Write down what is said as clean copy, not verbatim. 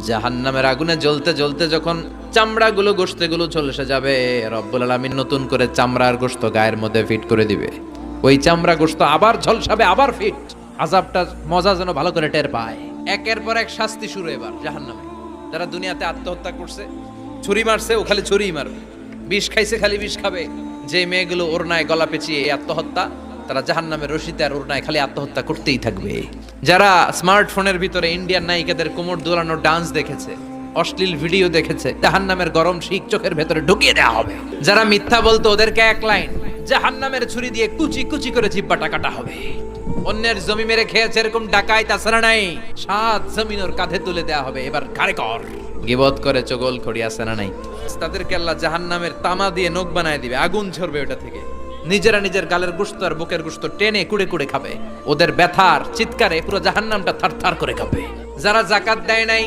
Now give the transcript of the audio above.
জাহান্নামের আগুনে জ্বলতে জ্বলতে যখন চামড়াগুলো গোশতগুলো চলে যাবে, রব্বুল আলামিন নতুন করে চামড়ার গোশত গায়ের মধ্যে ফিট করে দিবে। ওই চামড়া গোশত আবার ঝলসাবে, আবার ফিট। আযাবটা মজা যেন ভালো করে টের পায়। একের পর এক শাস্তি শুরু এবার জাহান্নামে। যারা দুনিয়াতে আত্মহত্যা করছে, ছুরি মারছে, ও খালি ছুরিই মারবে, বিষ খাইছে খালি বিষ খাবে। যে মেয়েগুলো ওড়নায় গলা পেঁচিয়ে এই আত্মহত্যা, তারা জাহান্নামের রশিতে আর ওড়নায় খালি আত্মহত্যা করতেই থাকবে। যারা স্মার্টফোনের ভিতরে ইন্ডিয়ান নায়িকাদের কোমর দোলানো ডান্স দেখেছে, অশ্লীল ভিডিও দেখেছে, জাহান্নামের গরম শিক চোখের ভেতরে ঢুকিয়ে দেওয়া হবে। যারা মিথ্যা বলতো, ওদেরকে এক লাইন জাহান্নামের ছুরি দিয়ে কুচি কুচি করে জিহ্বাটা কাটা হবে। অন্যের জমি মেরে খেয়েছে এরকম ডাকাই তাছাড়া নাই, সাত জমিন ওর কাঁধে তুলে দেওয়া হবে। এবার ঘাড়ে কর। গিবত করে চগল খড়ি আছে না নাই, তাদেরকে আল্লাহ জাহান্নামের তামা দিয়ে নখ বানায় দিবে, আগুন ঝরবে ওটা থেকে। নিজেরা নিজের গালের গোশত আর বুকের গোশত টেনে কুড়ে কুড়ে খাবে। ওদের ব্যথার চিৎকারে পুরো জাহান্নামটা থারথার করে কাঁপবে। যারা যাকাত দেয় নাই,